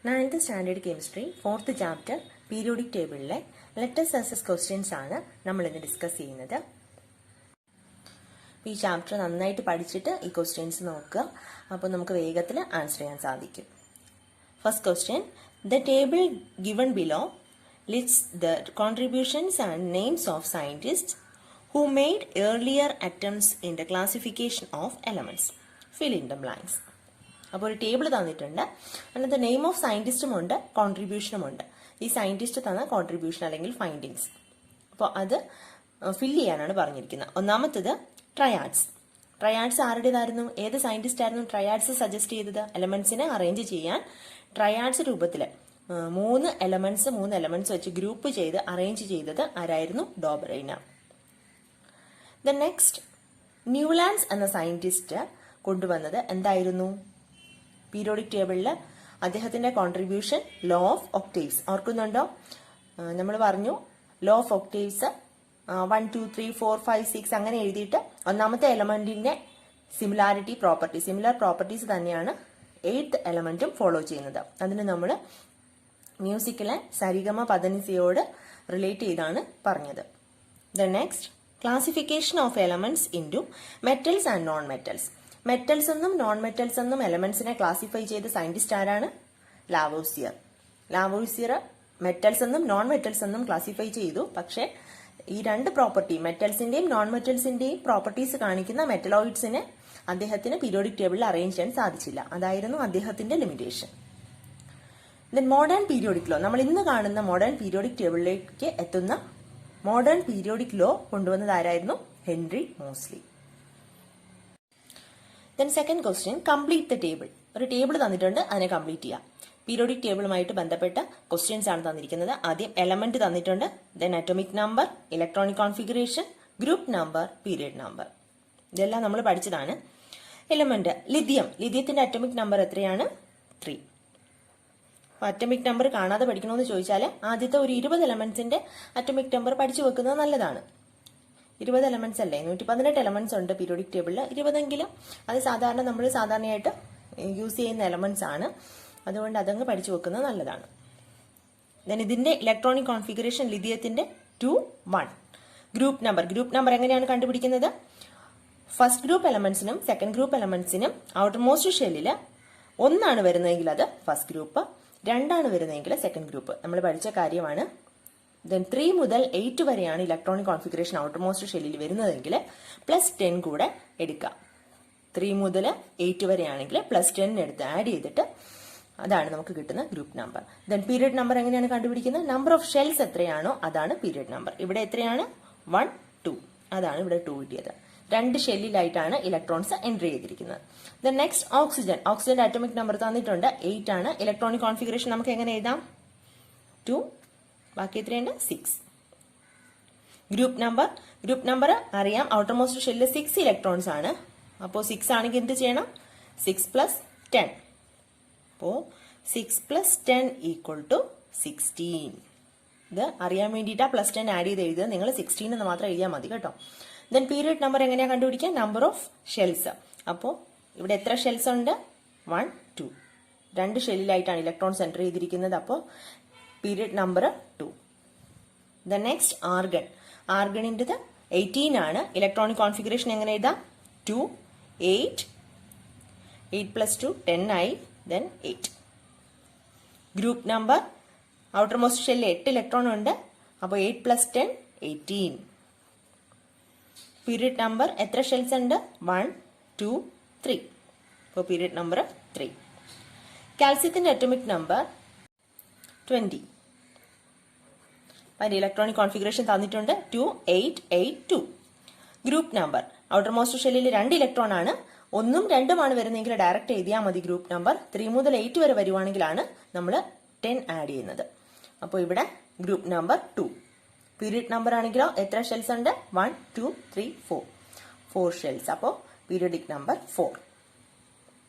9th standard chemistry 4th chapter periodic ടേബിളിലെ let's answers questions ആണ് നമ്മൾ ഇന്ന് ഡിസ്കസ് ചെയ്യുന്നത്. ഈ ചാപ്റ്റർ നന്നായിട്ട് പഠിച്ചിട്ട് ഈ ക്വസ്റ്റ്യൻസ് നോക്കുക. അപ്പോൾ നമുക്ക് വേഗത്തിൽ ആൻസർ ചെയ്യാൻ സാധിക്കും. First question, the table given below lists the contributions and names of scientists who made earlier attempts in the classification of elements. Fill in the blanks. അപ്പോൾ ഒരു ടേബിൾ തന്നിട്ടുണ്ട്. അതിനകത്ത് നെയിം ഓഫ് സയന്റിസ്റ്റും ഉണ്ട്, കോൺട്രിബ്യൂഷനും ഉണ്ട്. ഈ സയന്റിസ്റ്റ് തന്ന കോൺട്രിബ്യൂഷൻ അല്ലെങ്കിൽ findings. അപ്പോൾ അത് ഫില്ല് ചെയ്യാനാണ് പറഞ്ഞിരിക്കുന്നത്. ഒന്നാമത്തത് ട്രയാഡ്സ്. ട്രയാഡ്സ് ആരുടേതായിരുന്നു? ഏത് സയന്റിസ്റ്റ് ആയിരുന്നു ട്രയാഡ്സ് സജസ്റ്റ് ചെയ്തത്? എലമെന്റ്സിനെ അറേഞ്ച് ചെയ്യാൻ ട്രയാഡ്സ് രൂപത്തിൽ മൂന്ന് എലമെന്റ്സ് വെച്ച് ഗ്രൂപ്പ് ചെയ്ത് അറേഞ്ച് ചെയ്തത് ആരായിരുന്നു? ഡോബറൈനർ. ദ നെക്സ്റ്റ്, ന്യൂലാൻഡ്സ് എന്ന സയന്റിസ്റ്റ് കൊണ്ടുവന്നത് എന്തായിരുന്നു? പീരിയോഡിക് ടേബിളിൽ അദ്ദേഹത്തിന്റെ കോൺട്രിബ്യൂഷൻ ലോ ഓഫ് ഒക്ടേവ്സ്. ഓർക്കുന്നുണ്ടോ? നമ്മൾ പറഞ്ഞു ലോ ഓഫ് ഒക്ടേവ്സ് 1 2 3 4 5 6 അങ്ങനെ എഴുതിയിട്ട് ഒന്നാമത്തെ എലമെന്റിന്റെ സിമിലർ പ്രോപ്പർട്ടീസ് തന്നെയാണ് 8th എലമെന്റും ഫോളോ ചെയ്യുന്നത്. അതിന് നമ്മൾ മ്യൂസിക്കിലെ സരിഗമ പദനിസയോട് റിലേറ്റ് ചെയ്താണ് പറഞ്ഞത്. The next, classification of elements into metals and non metals. Metals എന്നും നോൺ മെറ്റൽസ് എന്നും എലമെന്റ്സിനെ ക്ലാസിഫൈ ചെയ്ത സയന്റിസ്റ്റ് ആരാണ്? ലാവോസിയർ മെറ്റൽസ് എന്നും നോൺ മെറ്റൽസ് എന്നും ക്ലാസിഫൈ ചെയ്തു. പക്ഷെ ഈ രണ്ട് പ്രോപ്പർട്ടി, മെറ്റൽസിന്റെയും നോൺ മെറ്റൽസിന്റെയും പ്രോപ്പർട്ടീസ് കാണിക്കുന്ന മെറ്റലോയിഡ്സിനെ അദ്ദേഹത്തിന് പീരിയോഡിക് ടേബിളിൽ അറേഞ്ച് ചെയ്യാൻ സാധിച്ചില്ല. അതായിരുന്നു അദ്ദേഹത്തിന്റെ limitation. Then modern periodic law. നമ്മൾ ഇന്ന് കാണുന്ന മോഡേൺ പീരിയോഡിക് ടേബിളിലേക്ക് എത്തുന്ന മോഡേൺ പീരിയോഡിക് ലോ കൊണ്ടുവന്നത് ആരായിരുന്നു? Henry Moseley. Then second question, complete the table. ഒരു ടേബിൾ തന്നിട്ടുണ്ട്, അതിനെ കംപ്ലീറ്റ് ചെയ്യാം. പീരിയോഡിക് ടേബിളുമായിട്ട് ബന്ധപ്പെട്ട ക്വസ്റ്റ്യൻസ് ആണ് തന്നിരിക്കുന്നത്. ആദ്യം എലമെന്റ് തന്നിട്ടുണ്ട്, then atomic number, electronic configuration, group number, period number. ഇതെല്ലാം നമ്മൾ പഠിച്ചതാണ്. എലമെന്റ് ലിഥിയത്തിന്റെ അറ്റോമിക് നമ്പർ എത്രയാണ്? 3. അപ്പൊ അറ്റോമിക് നമ്പർ കാണാതെ പഠിക്കണമെന്ന് ചോദിച്ചാൽ ആദ്യത്തെ ഒരു 20 എലമെന്റ്സിന്റെ അറ്റോമിക് നമ്പർ പഠിച്ചു വെക്കുന്നത് നല്ലതാണ്. 20 എലമെന്റ്സ് അല്ലേ? 118 എലമെന്റ്സ് ഉണ്ട് പീരിയോഡിക് ടേബിളിൽ. 20എങ്കിലും അത് നമ്മൾ സാധാരണയായിട്ട് യൂസ് ചെയ്യുന്ന എലമെന്റ്സ് ആണ്. അതുകൊണ്ട് അതങ്ങ് പഠിച്ചു വെക്കുന്നത് നല്ലതാണ്. ദെൻ ഇതിന്റെ ഇലക്ട്രോണിക് കോൺഫിഗറേഷൻ ലിഥിയത്തിന്റെ 2 1. ഗ്രൂപ്പ് നമ്പർ എങ്ങനെയാണ് കണ്ടുപിടിക്കുന്നത്? ഫസ്റ്റ് ഗ്രൂപ്പ് എലമെന്റ്സിനും സെക്കൻഡ് ഗ്രൂപ്പ് എലമെന്റ്സിനും ഔട്ടർ മോസ്റ്റ് ഷെല്ലിൽ 1 വരുന്നതെങ്കിൽ അത് ഫസ്റ്റ് ഗ്രൂപ്പ്, 2 വരുന്നതെങ്കിൽ സെക്കൻഡ് ഗ്രൂപ്പ്. നമ്മൾ പഠിച്ച കാര്യമാണ്. ദെൻ 3 മുതൽ 8 വരെയാണ് ഇലക്ട്രോണിക് കോൺഫിഗറേഷൻ ഔട്ടർ മോസ്റ്റ് ഷെല്ലിൽ വരുന്നതെങ്കിൽ +10 കൂടെ എടുക്കാം. 3 മുതൽ 8 വരെയാണെങ്കിൽ +10 എടുത്ത് ആഡ് ചെയ്തിട്ട് അതാണ് നമുക്ക് കിട്ടുന്ന group number. Then period number എങ്ങനെയാണ് കണ്ടുപിടിക്കുന്നത്? നമ്പർ ഓഫ് ഷെൽസ് എത്രയാണോ അതാണ് പീരിയഡ് നമ്പർ. ഇവിടെ എത്രയാണ്? 1 2. അതാണ് ഇവിടെ 2 കിട്ടിയത്. 2 ഷെല്ലിലായിട്ടാണ് ഇലക്ട്രോൺസ് എൻട്രി ചെയ്തിരിക്കുന്നത്. ദെൻ നെക്സ്റ്റ്, ഓക്സിജന്റെ അറ്റോമിക് നമ്പർ തന്നിട്ടുണ്ട്, 8 ആണ്. ഇലക്ട്രോണിക് കോൺഫിഗറേഷൻ നമുക്ക് എങ്ങനെ എഴുതാം? 2, ബാക്കി എത്രയുണ്ട്? 6. ഗ്രൂപ്പ് നമ്പർ അറിയാം, ഔട്ടർ മോസ്റ്റ് ഷെല്ലിൽ 6 ഇലക്ട്രോൺസ് ആണ്. അപ്പോൾ 6 ആണെങ്കിൽ എന്ത് ചെയ്യണം? 6 + 10. അപ്പോ 6 + 10 = 16. ഇത് അറിയാൻ വേണ്ടിയിട്ടാ +10 ആഡ് ചെയ്ത് എഴുതുക. നിങ്ങൾ 16 എന്ന് മാത്രം എഴുതിയാൽ മതി കേട്ടോ. ദെൻ പീരിയഡ് നമ്പർ എങ്ങനെയാ കണ്ടുപിടിക്കുക? Number of shells. അപ്പോൾ ഇവിടെ എത്ര ഷെൽസ് ഉണ്ട്? 1 2. 2 ഷെല്ലിലായിട്ടാണ് ഇലക്ട്രോൺസ് എൻറ്റർ ചെയ്തിരിക്കുന്നത്. അപ്പോൾ പീരിയഡ് നമ്പർ 2. ദ നെക്സ്റ്റ്, ആർഗണിൻ്റെത് 18 ആണ്. ഇലക്ട്രോണിക് കോൺഫിഗറേഷൻ എങ്ങനെ എഴുതാം? 2 8 8 + 2 10 ആയി. Then 8. Group number outermost ഷെല്ലിൽ 8 ഇലക്ട്രോൺ ഉണ്ട്. അപ്പോൾ 8 + 10 18. പീരിയഡ് നമ്പർ എത്ര ഷെൽസ് ഉണ്ട്? 1 2 3. അപ്പോൾ പീരിയഡ് നമ്പർ 3. കാൽസ്യത്തിന്റെ അറ്റോമിക് നമ്പർ 20. അതിന്റെ ഇലക്ട്രോണിക് കോൺഫിഗറേഷൻ തന്നിട്ടുണ്ട്, 2 8 8 2. ഗ്രൂപ്പ് നമ്പർ ഔട്ടർ മോസ്റ്റ് ഷെല്ലിൽ 2 ഇലക്ട്രോൺ ആണ്. 1ഉം 2ഉം ആണ് വരുന്നതെങ്കിൽ ഡയറക്റ്റ് എഴുതിയാൽ മതി ഗ്രൂപ്പ് നമ്പർ. 3 മുതൽ 8 വരെ വരുവാണെങ്കിലാണ് നമ്മൾ 10 ആഡ് ചെയ്യുന്നത്. അപ്പോൾ ഇവിടെ ഗ്രൂപ്പ് നമ്പർ 2. പീരിയഡ് നമ്പർ ആണെങ്കിലോ എത്ര ഷെൽസ് ഉണ്ട്? 1 2 3 4 ഷെൽസ്. അപ്പോൾ periodic number 4.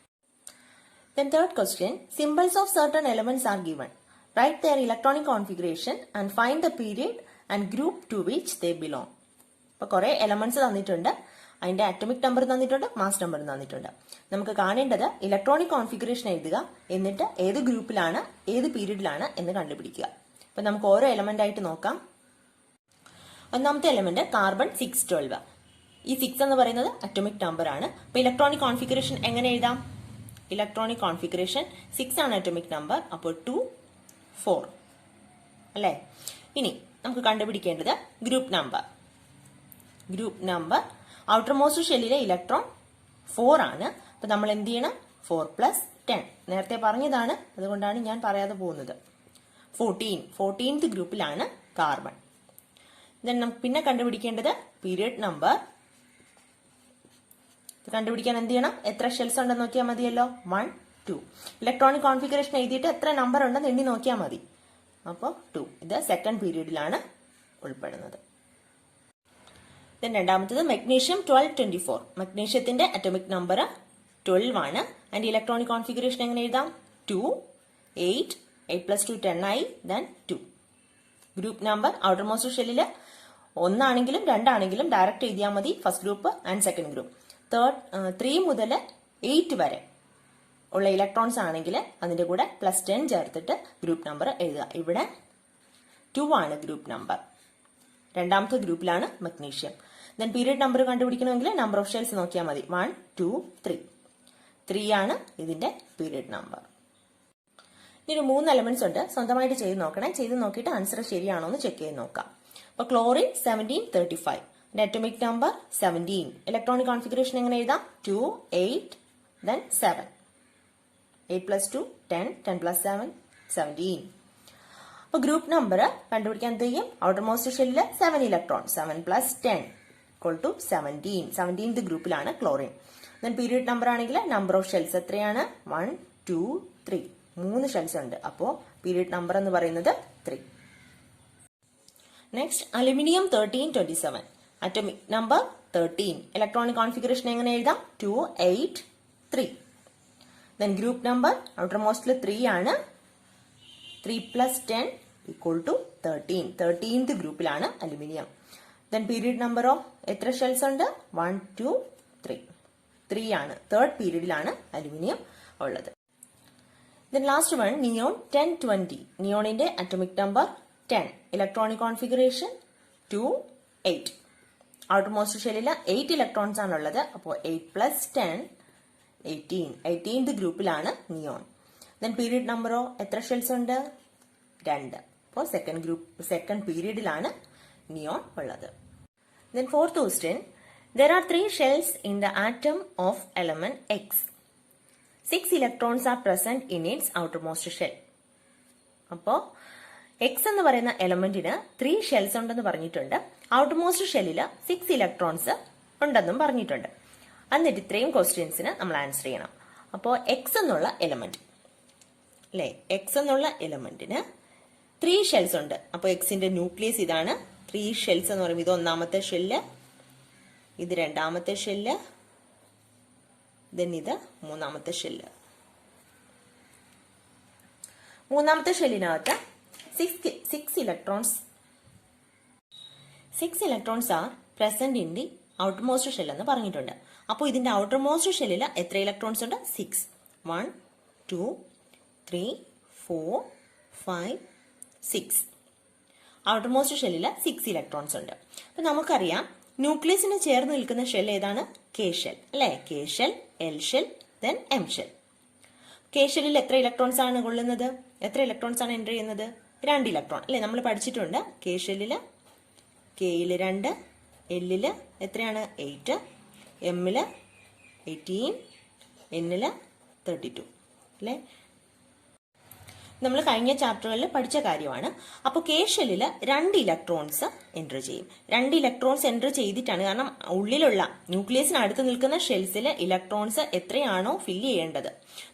Then third question, symbols of certain elements are given. Write their electronic configuration and find the period and group to which they belong. അപ്പോൾ കുറെ elements തന്നിട്ടുണ്ട്. അതിന്റെ atomic number തന്നിട്ടുണ്ട്, mass number തന്നിട്ടുണ്ട്. നമുക്ക് കാണേണ്ടത് electronic configuration എഴുതുക, എന്നിട്ട് ഏത് ഗ്രൂപ്പിലാണ് ഏത് പീരീഡിലാണ് എന്ന് കണ്ടുപിടിക്കുക. അപ്പൊ നമുക്ക് ഓരോ എലമെന്റ് ആയിട്ട് നോക്കാം. ഒന്നാമത്തെ എലമെന്റ് കാർബൺ 612. ഈ 6 എന്ന് പറയുന്നത് അറ്റോമിക് നമ്പർ ആണ്. അപ്പൊ ഇലക്ട്രോണിക് കോൺഫിഗറേഷൻ എങ്ങനെ എഴുതാം? ഇലക്ട്രോണിക് കോൺഫിഗറേഷൻ 6 ആണ് അറ്റോമിക് നമ്പർ, അപ്പോൾ 2 4 അല്ലേ. ഇനി നമുക്ക് കണ്ടുപിടിക്കേണ്ടത് group number. Group number outermost ഷെല്ലിലെ ഇലക്ട്രോൺ 4 ആണ്. അപ്പൊ നമ്മൾ എന്ത് ചെയ്യണം? 4 + 10. നേരത്തെ പറഞ്ഞതാണ്, അതുകൊണ്ടാണ് ഞാൻ പറയാതെ പോകുന്നത്. 14th ഗ്രൂപ്പിലാണ് carbon. നമുക്ക് പിന്നെ കണ്ടുപിടിക്കേണ്ടത് പീരിയഡ് നമ്പർ. കണ്ടുപിടിക്കാൻ എന്ത് ചെയ്യണം? എത്ര ഷെൽസ് ഉണ്ടെന്ന് നോക്കിയാൽ മതിയല്ലോ. 1 2. ഇലക്ട്രോണിക് കോൺഫിഗറേഷൻ എഴുതിയിട്ട് എത്ര നമ്പർ ഉണ്ടെന്ന് എണ്ണി നോക്കിയാൽ മതി. അപ്പോൾ 2. ഇത് സെക്കൻഡ് പീരീഡിലാണ് ഉൾപ്പെടുന്നത്. രണ്ടാമത്തത് മഗ്നീഷ്യം 1224. മഗ്നീഷ്യത്തിന്റെ അറ്റോമിക് നമ്പർ 12 ആണ്. അതിന്റെ ഇലക്ട്രോണിക് കോൺഫിഗറേഷൻ എങ്ങനെ എഴുതാം? 2 8 8 + 2 10 ആയി, then 2. Group number outermost ഷെല്ലില് 1 ആണെങ്കിലും 2 ആണെങ്കിലും ഡയറക്റ്റ് എഴുതിയാൽ മതി. First group and second group. 3 മുതൽ 8 വരെ ഉള്ള ഇലക്ട്രോൺസ് ആണെങ്കിൽ അതിന്റെ കൂടെ +10 ചേർത്തിട്ട് ഗ്രൂപ്പ് നമ്പർ എഴുതുക. ഇവിടെ 2 ആണ് ഗ്രൂപ്പ് നമ്പർ. രണ്ടാമത്തെ ഗ്രൂപ്പിലാണ് മഗ്നീഷ്യം. ദെൻ പീരിയഡ് നമ്പർ കണ്ടുപിടിക്കണമെങ്കിൽ നമ്പർ ഓഫ് ഷെൽസ് നോക്കിയാൽ മതി. 1 2 3. 3 ആണ് ഇതിന്റെ പീരിയഡ് നമ്പർ. ഇനി 3 എലമെന്റ്സ് ഉണ്ട്, സ്വന്തമായിട്ട് ചെയ്ത് നോക്കണേ. ചെയ്ത് നോക്കിയിട്ട് ആൻസർ ശരിയാണോ എന്ന് ചെക്ക് ചെയ്ത് നോക്കാം. അപ്പൊ chlorine 1735. Atomic number 17. Electronic configuration എങ്ങനെ എഴുതാം? 2 8 then 7. 8 + 2 10 10 + 7 17. അപ്പൊ ഗ്രൂപ്പ് നമ്പർ കണ്ടുപിടിക്കാൻ എന്ത് ചെയ്യും? ഔട്ടർ മോസ്റ്റ് ഷെല്ലില് 7 ഇലക്ട്രോൺ. 7 + 10 = 17. 17th ഗ്രൂപ്പിലാണ് ക്ലോറിൻ. ദെൻ പീരിയഡ് നമ്പർ ആണെങ്കിൽ നമ്പർ ഓഫ് ഷെൽസ് എത്രയാണ്? 1 2 3. 3 ഷെൽസ് ഉണ്ട്. അപ്പോ പീരിയഡ് നമ്പർ എന്ന് പറയുന്നത് 3. Next aluminium 1327. Atomic number 13. Electronic configuration എങ്ങനെ എഴുതാം? 2 8 3. ദെൻ ഗ്രൂപ്പ് നമ്പർ ഔട്ടർ മോസ്റ്റിൽ 3 ആണ്. 3 + 10 = 13. 13th ഗ്രൂപ്പിലാണ് aluminium. ദെൻ പീരിയഡ് നമ്പറോ എത്ര ഷെൽസ് ഉണ്ട്? 1 2 3. 3 ആണ്. തേർഡ് പീരീഡിലാണ് അലുമിനിയം ഉള്ളത്. Then last one neon 1020. നിയോണിന്റെ atomic number 10. Electronic configuration 2 8. Outermost ഷെല്ലിൽ 8 ഇലക്ട്രോൺസ് ആണുള്ളത്. അപ്പോൾ 8 + 10 18. 18th ഗ്രൂപ്പിലാണ് neon. ദെൻ പീരിയഡ് നമ്പറോ എത്ര ഷെൽസ് ഉണ്ട്? 2. അപ്പോൾ സെക്കൻഡ് പീരീഡിലാണ് നിയോൺ ഉള്ളത്. Then fourth question, there are 3 shells in the atom of element X. 6 electrons are present in its outermost shell. അപ്പോൾ X എന്ന് പറയുന്ന എലമെന്റിന് 3 ഷെൽസ് ഉണ്ടെന്ന് പറഞ്ഞിട്ടുണ്ട്. ഔട്ടർമോസ്റ്റ് ഷെല്ലിൽ 6 ഇലക്ട്രോൺസ് ഉണ്ടെന്നും പറഞ്ഞിട്ടുണ്ട്. എന്നിട്ട് ഇത്രയും ക്വസ്റ്റ്യൻസിന് നമ്മൾ ആൻസർ ചെയ്യണം. അപ്പോൾ X എന്നുള്ള എലമെന്റ് അല്ലെ, X എന്നുള്ള എലമെന്റിന് 3 ഷെൽസ് ഉണ്ട്. അപ്പോൾ എക്സിന്റെ ന്യൂക്ലിയസ് ഇതാണ്. 3 ഷെൽസ് എന്ന് പറയുമ്പോൾ ഇത് ഒന്നാമത്തെ ഷെല്ല്, ഇത് രണ്ടാമത്തെ ഷെല്ല്, ദെൻ ഇത് മൂന്നാമത്തെ ഷെല്ല്. മൂന്നാമത്തെ ഷെല്ലിനകത്ത് 6 electrons are present in the outermost shell എന്ന് പറഞ്ഞിട്ടുണ്ട്. അപ്പോൾ ഇതിന്റെ ഔട്ടർമോസ്റ്റ് ഷെല്ലിൽ എത്ര ഇലക്ട്രോൺസ് ഉണ്ട്? 6. 1 2 3 4 5 6. ഔട്ടർമോസ്റ്റ് ഷെല്ലിൽ 6 ഇലക്ട്രോൺസ് ഉണ്ട്. അപ്പൊ നമുക്കറിയാം ന്യൂക്ലിയസിന് ചേർന്ന് നിൽക്കുന്ന ഷെൽ ഏതാണ്? കെ ഷെൽ അല്ലെ. K shell, L shell, then M shell. K ഷെല്ലിൽ എത്ര ഇലക്ട്രോൺസ് ആണ് കൊള്ളുന്നത്? എത്ര ഇലക്ട്രോൺസ് ആണ് എൻ്റർ ചെയ്യുന്നത്? 2 ഇലക്ട്രോൺ അല്ലെ. നമ്മൾ പഠിച്ചിട്ടുണ്ട് കെ ഷെല്ലില് കെയില് 2, എല്ലില് എത്രയാണ്? 8, എമ്മില് 18, എന്നില് 32 അല്ലെ. നമ്മൾ കഴിഞ്ഞ ചാപ്റ്ററുകളിൽ പഠിച്ച കാര്യമാണ്. അപ്പോൾ കെ ഷെല്ലിൽ 2 ഇലക്ട്രോൺസ് എൻ്റർ ചെയ്യും. 2 ഇലക്ട്രോൺസ് എൻ്റർ ചെയ്തിട്ടാണ്, കാരണം ഉള്ളിലുള്ള ന്യൂക്ലിയസിന് അടുത്ത് നിൽക്കുന്ന ഷെൽസിൽ ഇലക്ട്രോൺസ് എത്രയാണോ ഫില്ല് ചെയ്യേണ്ടത്,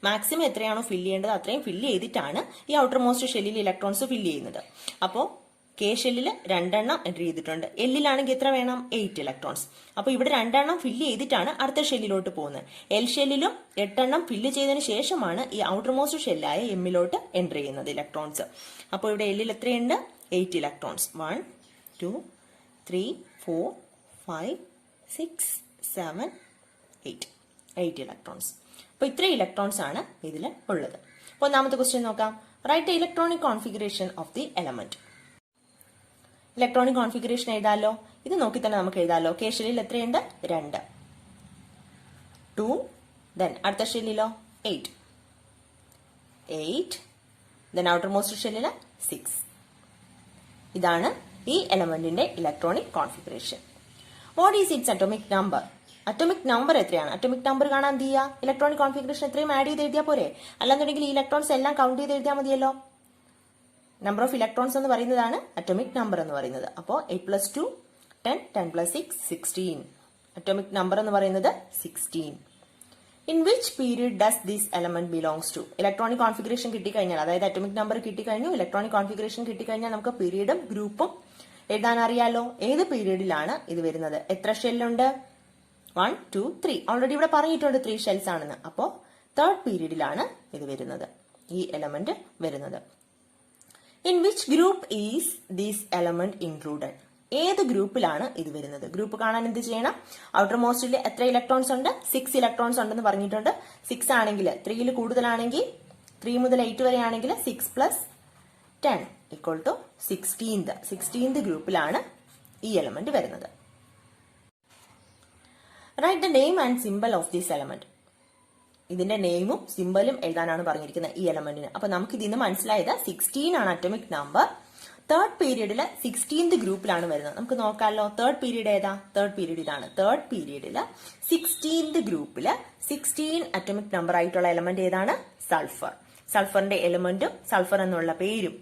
മാക്സിമം എത്രയാണോ ഫില്ല് ചെയ്യേണ്ടത് അത്രയും ഫില്ല് ചെയ്തിട്ടാണ് ഈ ഔട്ടർമോസ്റ്റ് ഷെല്ലിൽ ഇലക്ട്രോൺസ് ഫില്ല് ചെയ്യുന്നത്. അപ്പോൾ കെ ഷെല്ലിൽ 2 എണ്ണം എൻ്റർ ചെയ്തിട്ടുണ്ട്. എല്ലിലാണെങ്കിൽ എത്ര വേണം? 8 ഇലക്ട്രോൺസ്. അപ്പോൾ ഇവിടെ 2 എണ്ണം ഫില്ല് ചെയ്തിട്ടാണ് അടുത്ത ഷെല്ലിലോട്ട് പോകുന്നത്. എൽ ഷെല്ലിലും 8 എണ്ണം ഫില്ല് ചെയ്തതിന് ശേഷമാണ് ഈ ഔട്ടർമോസ്റ്റ് ഷെല്ലായ എമ്മിലോട്ട് എൻ്റർ ചെയ്യുന്നത് ഇലക്ട്രോൺസ്. അപ്പോൾ ഇവിടെ എല്ലിൽ എത്രയുണ്ട്? 8 ഇലക്ട്രോൺസ്. 1 2 3 4 5 6 7, 8 ഇലക്ട്രോൺസ്. അപ്പോൾ ഇത്രയും ഇലക്ട്രോൺസ് ആണ് ഇതിൽ ഉള്ളത്. അപ്പോൾ ഒന്നാമത്തെ ക്വസ്റ്റ്യൻ നോക്കാം. Write the electronic configuration of the element. Electronic configuration എഴുതാലോ. ഇത് നോക്കി തന്നെ നമുക്ക് എഴുതാലോ. കെ ഷെല്ലിൽ എത്രയുണ്ട്? 2, 2, ദെൻ അടുത്ത ഷെല്ലിലോ 8, ദെൻ ഔട്ടർ മോസ്റ്റ് ഷെല്ലിൽ 6. ഇതാണ് ഈ എലമെന്റിന്റെ electronic configuration. What is its atomic number? Atomic number എത്രയാണ്? അറ്റോമിക് നമ്പർ കാണാൻ എന്ത് ചെയ്യുക? ഇലക്ട്രോണിക് കോൺഫിഗറേഷൻ എത്രയും ആഡ് ചെയ്ത് എഴുതിയാൽ പോരെ? അല്ലെന്നുണ്ടെങ്കിൽ ഈ ഇലക്ട്രോൺസ് എല്ലാം കൗണ്ട് ചെയ്ത് എഴുതിയാൽ മതിയല്ലോ. നമ്പർ ഓഫ് ഇലക്ട്രോൺസ് എന്ന് പറയുന്നതാണ് അറ്റോമിക് നമ്പർ എന്ന് പറയുന്നത്. അപ്പോൾ 8 + 2 10, 10 + 6 16. അറ്റോമിക് നമ്പർ എന്ന് പറയുന്നത് 16. In which period does this element belongs to? Electronic configuration കിട്ടിക്കഴിഞ്ഞാൽ, അതായത് അറ്റോമിക് നമ്പർ കിട്ടിക്കഴിഞ്ഞു, ഇലക്ട്രോണിക് കോൺഫിഗറേഷൻ കിട്ടിക്കഴിഞ്ഞാൽ നമുക്ക് പീരീഡും ഗ്രൂപ്പും എഴുതാൻ അറിയാലോ. ഏത് പീരീഡിലാണ് ഇത് വരുന്നത്? എത്ര ഷെല്ലുണ്ട്? 1, 2, 3. ഓൾറെഡി ഇവിടെ പറഞ്ഞിട്ടുണ്ട് 3 ഷെൽസ് ആണെന്ന്. അപ്പോൾ 3rd പീരീഡിലാണ് ഇത് വരുന്നത്, ഈ എലമെന്റ് വരുന്നത്. In which group is this element included? ഏത് ഗ്രൂപ്പിലാണ് ഇത് വരുന്നത്? ഗ്രൂപ്പ് കാണാൻ എന്ത് ചെയ്യണം? ഔട്ടർ മോസ്റ്റിൽ എത്ര ഇലക്ട്രോൺസ് ഉണ്ട്? 6 ഇലക്ട്രോൺസ് ഉണ്ടെന്ന് പറഞ്ഞിട്ടുണ്ട്. 6 ആണെങ്കിൽ 3ൽ കൂടുതലാണെങ്കിൽ 3 മുതൽ 8 വരെ ആണെങ്കിൽ 6 + 10 = 16th ഗ്രൂപ്പിലാണ് ഈ എലമെന്റ് വരുന്നത്. Write the name and symbol of this element. ഇതിന്റെ നെയിമും സിംബലും എഴുതാനാണ് പറഞ്ഞിരിക്കുന്നത് ഈ എലമെന്റിന്. അപ്പൊ നമുക്ക് ഇതിന് മനസ്സിലായത് 16 ആണ് അറ്റോമിക് നമ്പർ. 3rd പീരീഡിൽ 16th ഗ്രൂപ്പിലാണ് വരുന്നത്. നമുക്ക് നോക്കാമല്ലോ. 3rd പീരീഡ് ഏതാ? 3rd പീരീഡ് ഇതാണ്. 3rd പീരീഡിൽ 16th ഗ്രൂപ്പിൽ 16 അറ്റോമിക് നമ്പർ ആയിട്ടുള്ള എലമെന്റ് ഏതാണ്? സൾഫർ. സൾഫറിന്റെ എലമെന്റും സൾഫർ എന്നുള്ള പേരും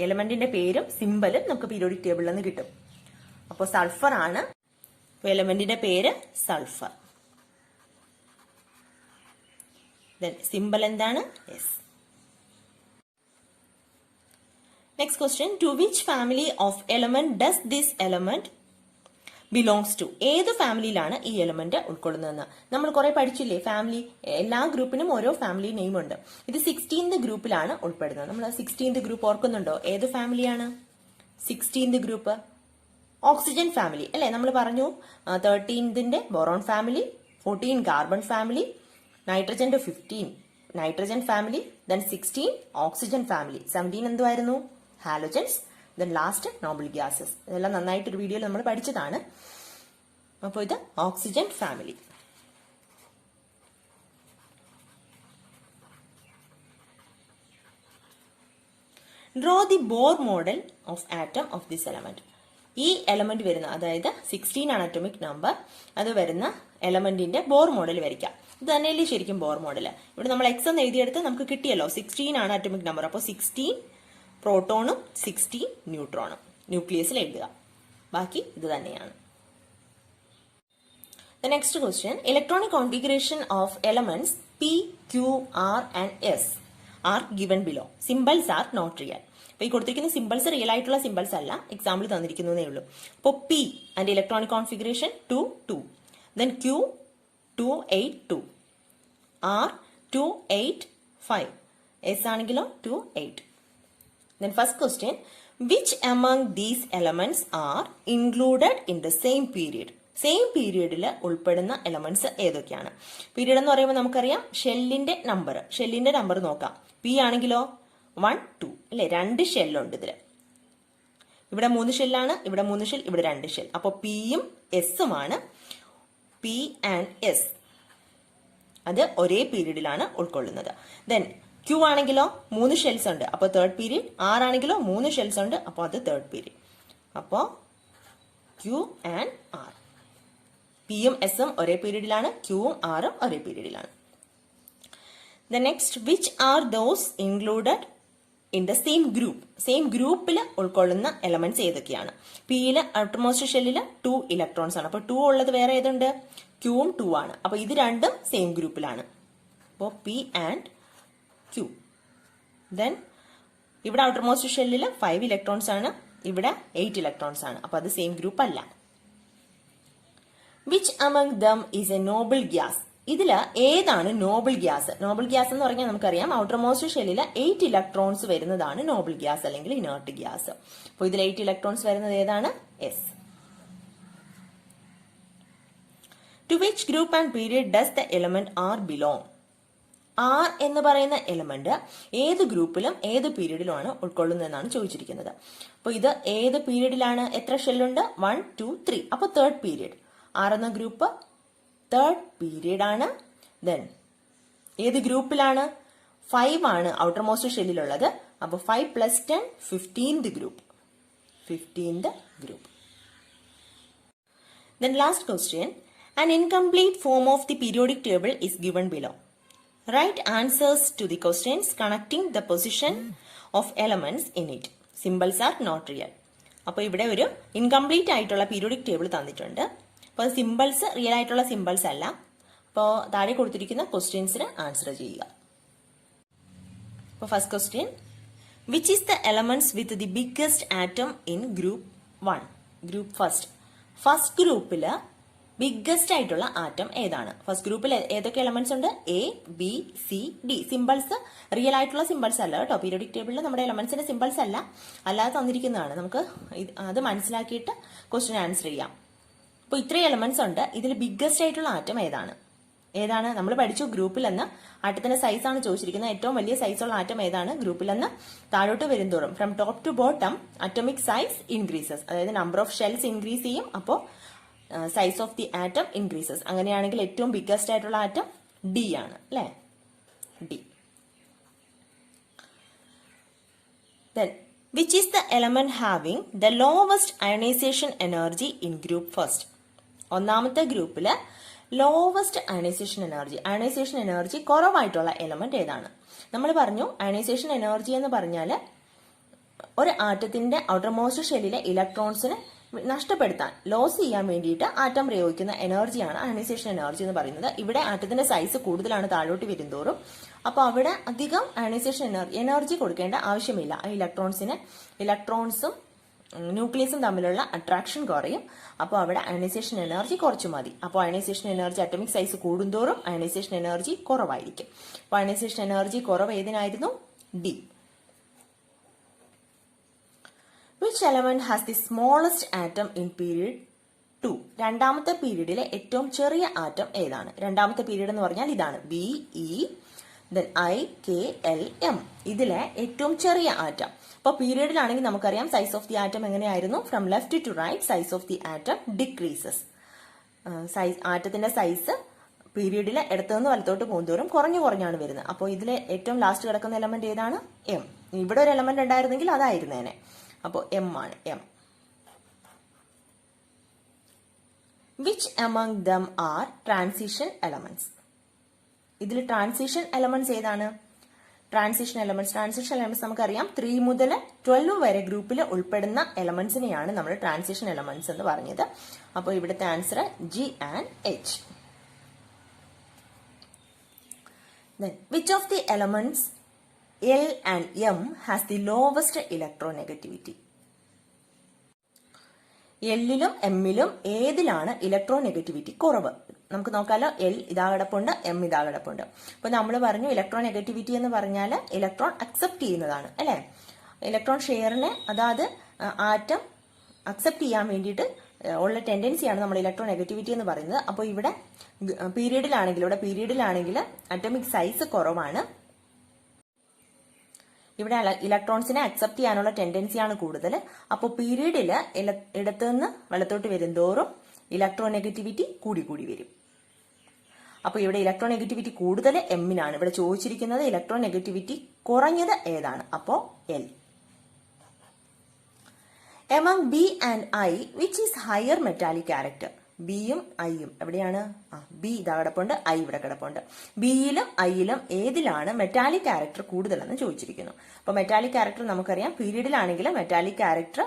എലമെന്റിന്റെ പേരും സിംബലും നമുക്ക് പീരിയോഡിക് ടേബിളിൽ നിന്ന് കിട്ടും. അപ്പോൾ സൾഫർ ആണ് എലമെന്റിന്റെ പേര്, സൾഫർ. സിംബൽ എന്താണ്? S. Next question. To which family of element does this element belongs to? ഏത് ഫാമിലിയിലാണ് ഈ എലമെന്റ് ഉൾക്കൊള്ളുന്നതെന്ന് നമ്മൾ കുറെ പഠിച്ചില്ലേ. ഫാമിലി, എല്ലാ ഗ്രൂപ്പിനും ഓരോ ഫാമിലി നെയിം ഉണ്ട്. ഇത് 16th ഗ്രൂപ്പിലാണ് ഉൾപ്പെടുന്നത്. നമ്മൾ 16th ഗ്രൂപ്പ് ഓർക്കുന്നുണ്ടോ? ഏത് ഫാമിലിയാണ് 16th ഗ്രൂപ്പ്? ഓക്സിജൻ ഫാമിലി അല്ലെ? നമ്മൾ പറഞ്ഞു 13ന്റെ ബോറോൺ ഫാമിലി, 14 കാർബൺ ഫാമിലി, നൈട്രജന്റെ 15 nitrogen family, then 16 oxygen family, 17 എന്തുമായിരുന്നു? Halogens, then last noble gases. ഇതെല്ലാം നന്നായിട്ടൊരു വീഡിയോയിൽ നമ്മൾ പഠിച്ചതാണ്. അപ്പോൾ ഇത് oxygen family. Draw the Bohr model of atom of this element. ഈ എലമെന്റ് വരുന്ന, അതായത് 16 ആണ് അറ്റോമിക് നമ്പർ, അത് വരുന്ന എലമെന്റിന്റെ ബോർ മോഡൽ വരയ്ക്കാം. ഇത് തന്നെയല്ലേ ശരിക്കും ബോർ മോഡൽ? ഇവിടെ നമ്മൾ എക്സ് എന്ന് എഴുതിയെടുത്ത് നമുക്ക് കിട്ടിയല്ലോ 16 ആണ് അറ്റോമിക് നമ്പർ. അപ്പോൾ 16 പ്രോട്ടോണും 16 ന്യൂട്രോണും ന്യൂക്ലിയസിൽ എഴുതുക. ബാക്കി ഇത് തന്നെയാണ്. The next question. Electronic configuration of elements P, Q, R and S are given below. Symbols are not real. അപ്പോൾ ഈ കൊടുത്തിരിക്കുന്ന സിമ്പിൾസ് റിയൽ ആയിട്ടുള്ള സിമ്പിൾസ് അല്ല, എക്സാമ്പിൾ തന്നിരിക്കുന്നതേ ഉള്ളൂ. അപ്പോൾ P and electronic configuration 2, 2. Then Q 2, 8, 2. R 2, 8, 5. S ആണെങ്കിലോ 2, 8. Then first question. Which among these elements are included in the same period? Same പീരീഡിൽ ഉൾപ്പെടുന്ന എലമെന്റ്സ് ഏതൊക്കെയാണ്? പീരീഡ് എന്ന് പറയുമ്പോൾ നമുക്കറിയാം ഷെല്ലിന്റെ നമ്പർ നോക്കാം. പി ആണെങ്കിലോ 1, 2 അല്ലെ? 2 ഷെല്ലുണ്ട് ഇതില്. ഇവിടെ 3 ഷെല്ലാണ്, ഇവിടെ 3 ഷെൽ, ഇവിടെ 2 ഷെൽ. അപ്പോൾ പിയും എസുമാണ്. പി ആൻഡ് എസ് അത് ഒരേ പീരീഡിലാണ് ഉൾക്കൊള്ളുന്നത്. ദെൻ ക്യൂ ആണെങ്കിലോ 3 ഷെൽസ് ഉണ്ട്, അപ്പോൾ 3rd പീരീഡ്. ആർ ആണെങ്കിലോ 3 ഷെൽസ് ഉണ്ട്, അപ്പോൾ അത് 3rd പീരീഡ്. അപ്പോൾ ക്യൂ ആൻഡ് ആർ. പിയും എസും ഒരേ പീരീഡിലാണ്, ക്യൂവും ആറും ഒരേ പീരീഡിലാണ്. The next, which are those included in the same group? Same ഗ്രൂപ്പിൽ ഉൾക്കൊള്ളുന്ന എലമെന്റ്സ് ഏതൊക്കെയാണ്? പിയില് ഔട്ടർമോസ്റ്റ് ഷെല്ലില് 2 ഇലക്ട്രോൺസ് ആണ്. അപ്പോൾ 2 ഉള്ളത് വേറെ ഏതുണ്ട്? ക്യൂവും 2 ആണ്. അപ്പോൾ ഇത് രണ്ടും സെയിം ഗ്രൂപ്പിലാണ്. അപ്പോൾ പി ആൻഡ് ക്യൂ. ദെൻ ഇവിടെ ഔട്ടർമോസ്റ്റ് ഷെല്ലില് 5 ഇലക്ട്രോൺസ് ആണ്, ഇവിടെ 8 ഇലക്ട്രോൺസ് ആണ്. അപ്പോൾ അത് സെയിം ഗ്രൂപ്പ് അല്ല. Which among them is a noble gas? ഇതില് ഏതാണ് നോബിൾ ഗ്യാസ്? നോബിൾ ഗ്യാസ് എന്ന് പറഞ്ഞാൽ നമുക്കറിയാം ഔട്ടർമോസ്റ്റ് ഷെല്ലിൽ 8 ഇലക്ട്രോൺസ് വരുന്നതാണ് നോബിൾ ഗ്യാസ് അല്ലെങ്കിൽ ഇനേർട്ട് ഗ്യാസ്. അപ്പോൾ ഇതിൽ 8 ഇലക്ട്രോൺസ് വരുന്നത് ഏതാണ്? Yes. To which group and period does the element are belong? R എന്ന് പറയുന്ന എലമെന്റ് ഏത് ഗ്രൂപ്പിലും ഏത് പീരീഡിലുമാണ് ഉൾക്കൊള്ളുന്നതെന്നാണ് ചോദിച്ചിരിക്കുന്നത്. അപ്പോൾ ഇത് ഏത് പീരീഡിലാണ്? എത്ര ഷെല്ലുണ്ട്? 1, 2, 3. അപ്പോൾ തേർഡ് പീരീഡ്. ആർ എന്ന ഗ്രൂപ്പ് തേർഡ് പീരീഡ് ആണ്. ദെൻ ഏത് ഗ്രൂപ്പിലാണ്? 5 ആണ് ഔട്ടർ മോസ്റ്റ് ഷെല്ലിലുള്ളത്. അപ്പോൾ 5 + 10 15th group. 15th group. Then last question, an incomplete form of the periodic table is given below. Write answers to the questions connecting the position of elements in it. Symbols are not real. അപ്പോൾ ഇവിടെ ഒരു incomplete ആയിട്ടുള്ള periodic table തന്നിട്ടുണ്ട്. അപ്പോൾ symbols real ആയിട്ടുള്ള symbols അല്ല. അപ്പോൾ താഴെ കൊടുത്തിരിക്കുന്ന ക്വസ്റ്റ്യൻസിന് ആൻസർ ചെയ്യുക. അപ്പോൾ first question, which is the elements with the biggest atom in group 1? Group first ഗ്രൂപ്പില് ബിഗ്ഗസ്റ്റ് ആയിട്ടുള്ള ആറ്റം ഏതാണ്? ഫസ്റ്റ് ഗ്രൂപ്പിൽ ഏതൊക്കെ എലമെന്റ്സ് ഉണ്ട്? A, B, C, D. Symbols real ആയിട്ടുള്ള സിമ്പിൾസ് അല്ല കേട്ടോ. പീരിയോഡിക് ടേബിളിൽ നമ്മുടെ എലമെന്റ്സിന്റെ സിമ്പിൾസ് അല്ല, അല്ലാതെ തന്നിരിക്കുന്നതാണ്. നമുക്ക് അത് മനസ്സിലാക്കിയിട്ട് ക്വസ്റ്റ്യൻ ആൻസർ ചെയ്യാം. അപ്പോൾ ഇത്രയും എലമെന്റ്സ് ഉണ്ട്. ഇതിൽ ബിഗ്ഗസ്റ്റ് ആയിട്ടുള്ള ആറ്റം ഏതാണ്? നമ്മൾ പഠിച്ചു ഗ്രൂപ്പിൽ നിന്ന് ആറ്റത്തിന്റെ സൈസ് ആണ് ചോദിച്ചിരിക്കുന്നത്. ഏറ്റവും വലിയ സൈസുള്ള ആറ്റം ഏതാണ്? ഗ്രൂപ്പിൽ നിന്ന് താഴോട്ട് വരുന്തോറും from top to bottom atomic size increases. അതായത് നമ്പർ ഓഫ് ഷെൽസ് ഇൻക്രീസ് ചെയ്യും. അപ്പോൾ size of the atom increases. അങ്ങനെയാണെങ്കിൽ ഏറ്റവും ബിഗ്ഗസ്റ്റ് ആയിട്ടുള്ള ആറ്റം ഡി ആണ്, അല്ലെ? D. Then which is the element having the lowest ionization energy in group first? ഒന്നാമത്തെ ഗ്രൂപ്പില് ലോവസ്റ്റ് അയണൈസേഷൻ എനർജി കുറവായിട്ടുള്ള എലമെന്റ് ഏതാണ്? നമ്മൾ പറഞ്ഞു അയണൈസേഷൻ എനർജി എന്ന് പറഞ്ഞാൽ ഒരു ആറ്റത്തിന്റെ ഔട്ടർ മോസ്റ്റ് ഷെല്ലിലെ ഇലക്ട്രോൺസിനെ നഷ്ടപ്പെടുത്താൻ, ലോസ് ചെയ്യാൻ വേണ്ടിയിട്ട് ആറ്റം പ്രയോഗിക്കുന്ന എനർജിയാണ് അയണൈസേഷൻ എനർജി എന്ന് പറയുന്നത്. ഇവിടെ ആറ്റത്തിന്റെ സൈസ് കൂടുതലാണ് താഴോട്ട് വരുന്തോറും. അപ്പോൾ അവിടെ അധികം അയണൈസേഷൻ എനർജി കൊടുക്കേണ്ട ആവശ്യമില്ല. ഇലക്ട്രോൺസും ന്യൂക്ലിയസും തമ്മിലുള്ള അട്രാക്ഷൻ കുറയും. അപ്പോൾ അവിടെ അയണൈസേഷൻ എനർജി കുറച്ചു മതി. അപ്പോൾ അയണൈസേഷൻ എനർജി അറ്റോമിക് സൈസ് കൂടുന്തോറും അയണൈസേഷൻ എനർജി കുറവായിരിക്കും. അപ്പോൾ അയണൈസേഷൻ എനർജി കുറവ് ഏതിനായിരുന്നു? D. Which element has the smallest atom in period 2? രണ്ടാമത്തെ പീരീഡിലെ ഏറ്റവും ചെറിയ ആറ്റം ഏതാണ്? രണ്ടാമത്തെ പീരീഡ് എന്ന് പറഞ്ഞാൽ ഇതാണ് B, E, then I, K, L, M. ഇതിലെ ഏറ്റവും ചെറിയ ആറ്റം. അപ്പോൾ പീരീഡിലാണെങ്കിൽ നമുക്കറിയാം സൈസ് ഓഫ് ദി ആറ്റം എങ്ങനെയായിരുന്നു? From left to right size of the atom decreases. ആറ്റത്തിന്റെ സൈസ് പീരീഡിലെ ഇടത്തുനിന്ന് വലത്തോട്ട് പോകുന്തോറും കുറഞ്ഞാണ് വരുന്നത്. അപ്പോൾ ഇതിലെ ഏറ്റവും ലാസ്റ്റ് കിടക്കുന്ന എലമെന്റ് ഏതാണ്? എം. ഇവിടെ ഒരു എലമെന്റ് ഉണ്ടായിരുന്നെങ്കിൽ അതായിരുന്നേനെ. അപ്പോൾ എം ആണ്. M. Which among them are transition elements? ഇതിൽ ട്രാൻസിഷൻ എലമെന്റ്സ് ഏതാണ്? ട്രാൻസിഷൻ എലമെന്റ്സ് നമുക്കറിയാം 3 മുതൽ 12 വരെ ഗ്രൂപ്പിൽ ഉൾപ്പെടുന്ന എലമെന്റ്സിനെയാണ് നമ്മൾ ട്രാൻസിഷൻ എലമെന്റ്സ് എന്ന് പറഞ്ഞത്. അപ്പോൾ ഇവിടുത്തെ answer G and H. Which of the elements L and M has the lowest electronegativity? എല്ലിലും എമ്മിലും ഏതിലാണ് ഇലക്ട്രോനെഗറ്റിവിറ്റി കുറവ്? നമുക്ക് നോക്കാലോ. എൽ ഇതാ കിടപ്പുണ്ട്, എം ഇതാ കിടപ്പുണ്ട്. അപ്പൊ നമ്മൾ പറഞ്ഞു ഇലക്ട്രോനെഗറ്റിവിറ്റി എന്ന് പറഞ്ഞാൽ ഇലക്ട്രോൺ അക്സെപ്റ്റ് ചെയ്യുന്നതാണ്, അല്ലെ? ഇലക്ട്രോൺ ഷെയറിനെ, അതായത് ആറ്റം അക്സെപ്റ്റ് ചെയ്യാൻ വേണ്ടിയിട്ട് ഉള്ള ടെൻഡൻസിയാണ് നമ്മൾ ഇലക്ട്രോനെഗറ്റിവിറ്റി എന്ന് പറയുന്നത്. അപ്പോൾ ഇവിടെ പീരീഡിലാണെങ്കിൽ അറ്റോമിക് സൈസ് കുറവാണ്. ഇവിടെ ഇലക്ട്രോൺസിനെ അക്സെപ്റ്റ് ചെയ്യാനുള്ള ടെൻഡൻസിയാണ് കൂടുതൽ. അപ്പോൾ പീരീഡിൽ ഇടത്തുനിന്ന് വലത്തോട്ട് വരുന്തോറും ഇലക്ട്രോനെഗറ്റിവിറ്റി കൂടി വരും. അപ്പോൾ ഇവിടെ ഇലക്ട്രോനെഗറ്റിവിറ്റി കൂടുതൽ എമ്മിനാണ്. ഇവിടെ ചോദിച്ചിരിക്കുന്നത് ഇലക്ട്രോനെഗറ്റിവിറ്റി കുറഞ്ഞത് ഏതാണ്? അപ്പോൾ L. Among B and I, which is higher metallic character? ബിയും ഐയും എവിടെയാണ്? ബി ഇതാ കിടപ്പുണ്ട്, ഐ ഇവിടെ കിടപ്പുണ്ട്. ബിയിലും ഐയിലും ഏതിലാണ് മെറ്റാലിക് ക്യാരക്ടർ കൂടുതലെന്ന് ചോദിച്ചിരിക്കുന്നു. അപ്പോൾ മെറ്റാലിക് ക്യാരക്ടർ നമുക്കറിയാം പീരീഡിലാണെങ്കിൽ metallic character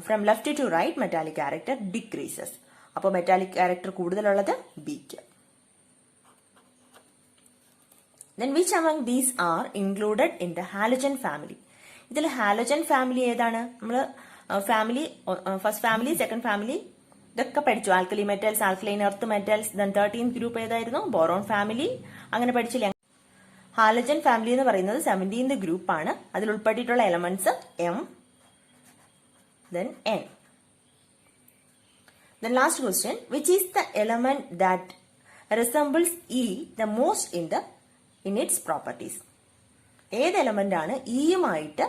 from left to right metallic character decreases. അപ്പോൾ മെറ്റാലിക് ക്യാരക്ടർ കൂടുതലുള്ളത് ബിക്ക്. Then which among these are included in the halogen family? ഇതിൽ ഹാലോജൻ ഫാമിലി ഏതാണ്? നമ്മൾ ഫസ്റ്റ് ഫാമിലി, സെക്കൻഡ് ഫാമിലി ഇതൊക്കെ പഠിച്ചു. Alkali metals, alkaline earth metals. Then 13th group ഏതായിരുന്നു? Boron family. അങ്ങനെ പഠിച്ചില്ലേ? ഹാലോജൻ ഫാമിലി എന്ന് പറയുന്നത് 17th ഗ്രൂപ്പ് ആണ്. അതിൽ ഉൾപ്പെട്ടിട്ടുള്ള elements M, then N. The last question, which is the element that resembles E the most in its properties? ഏത് element ആണ് ഇയുമായിട്ട്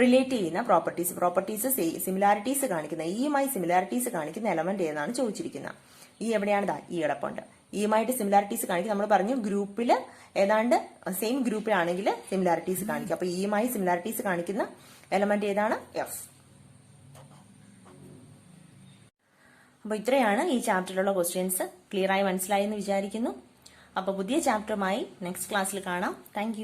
റിലേറ്റ് ചെയ്യുന്ന പ്രോപ്പർട്ടീസ് സിമിലാരിറ്റീസ് കാണിക്കുന്ന ഇയുമായി സിമിലാരിറ്റീസ് കാണിക്കുന്ന എലമെന്റ് ഏതാണ് ചോദിച്ചിരിക്കുന്നത്. ഈ എവിടെയാണ് ഈ കിടപ്പുണ്ട്. ഇയുമായിട്ട് സിമിലാരിറ്റീസ് കാണിക്കും. നമ്മൾ പറഞ്ഞു ഗ്രൂപ്പിൽ ഏതാണ്ട് സെയിം ഗ്രൂപ്പിലാണെങ്കിൽ സിമിലാരിറ്റീസ് കാണിക്കും. അപ്പൊ ഇയുമായി സിമിലാരിറ്റീസ് കാണിക്കുന്ന എലമെന്റ് ഏതാണ്? എഫ്. അപ്പൊ ഇത്രയാണ് ഈ ചാപ്റ്ററിലുള്ള ക്വസ്റ്റ്യൻസ്. ക്ലിയർ ആയി മനസ്സിലായി എന്ന് വിചാരിക്കുന്നു. അപ്പൊ പുതിയ ചാപ്റ്ററുമായി നെക്സ്റ്റ് ക്ലാസ്സിൽ കാണാം. താങ്ക്